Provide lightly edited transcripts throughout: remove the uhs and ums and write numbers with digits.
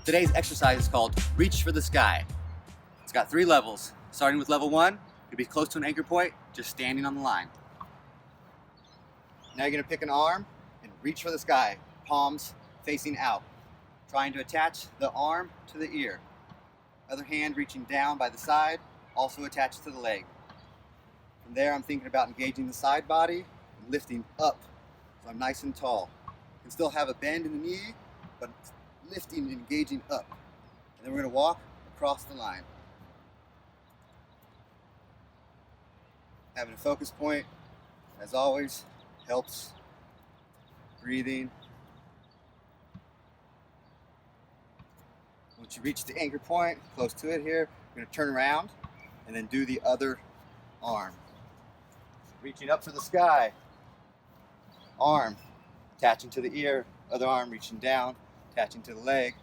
Today's exercise is called Reach for the Sky. It's got 3 levels. Starting with level 1, you'll be close to an anchor point, just standing on the line. Now you're going to pick an arm and reach for the sky, palms facing out, trying to attach the arm to the ear. Other hand reaching down by the side, also attached to the leg. From there, I'm thinking about engaging the side body and lifting up, so I'm nice and tall. You can still have a bend in the knee, but lifting and engaging up. And then we're going to walk across the line. Having a focus point, as always, helps. Breathing. Once you reach the anchor point, close to it here, you're going to turn around and then do the other arm. Reaching up for the sky. Arm attaching to the ear, other arm reaching down, attaching to the leg,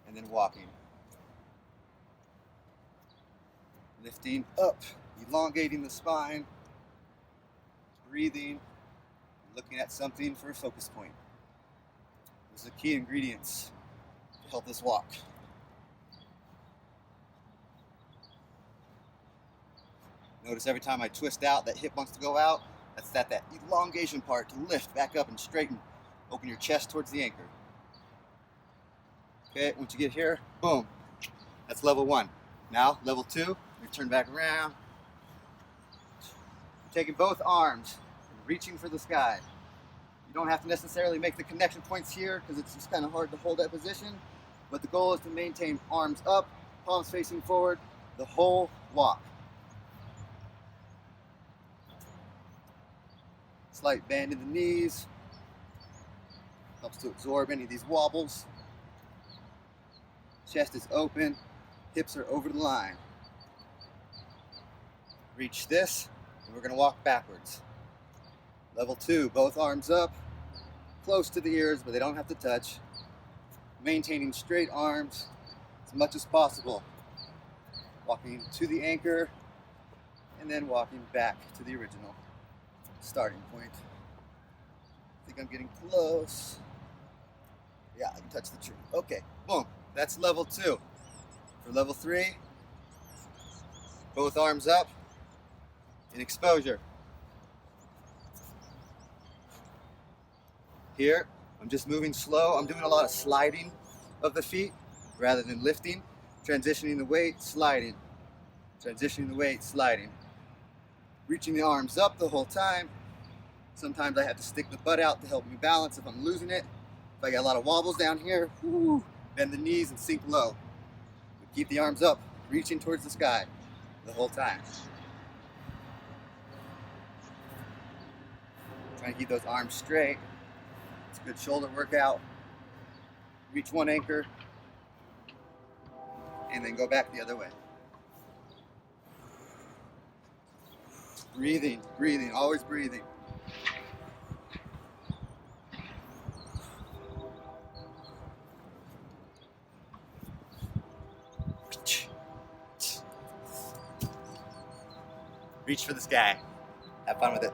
and then walking. Lifting up, elongating the spine, breathing, looking at something for a focus point. Those are the key ingredients to help us walk. Notice every time I twist out, that hip wants to go out. That's that elongation part to lift back up and straighten. Open your chest towards the anchor. Okay, once you get here, boom. That's level 1. Now, level 2, you turn back around. Taking both arms and reaching for the sky. You don't have to necessarily make the connection points here because it's just kind of hard to hold that position. But the goal is to maintain arms up, palms facing forward, the whole walk. Slight bend in the knees. Helps to absorb any of these wobbles. Chest is open, hips are over the line. Reach this, and we're going to walk backwards. Level 2, both arms up, close to the ears, but they don't have to touch. Maintaining straight arms as much as possible. Walking to the anchor, and then walking back to the original starting point. I think I'm getting close. Yeah, I can touch the tree. Okay, boom. That's level 2. For level 3, both arms up in exposure. Here, I'm just moving slow. I'm doing a lot of sliding of the feet rather than lifting. Transitioning the weight, sliding. Transitioning the weight, sliding. Reaching the arms up the whole time. Sometimes I have to stick the butt out to help me balance if I'm losing it. If I got a lot of wobbles down here, bend the knees and sink low. But keep the arms up, reaching towards the sky the whole time. Trying to keep those arms straight. It's a good shoulder workout. Reach one anchor, and then go back the other way. Breathing, breathing, always breathing. Reach for the sky. Have fun with it.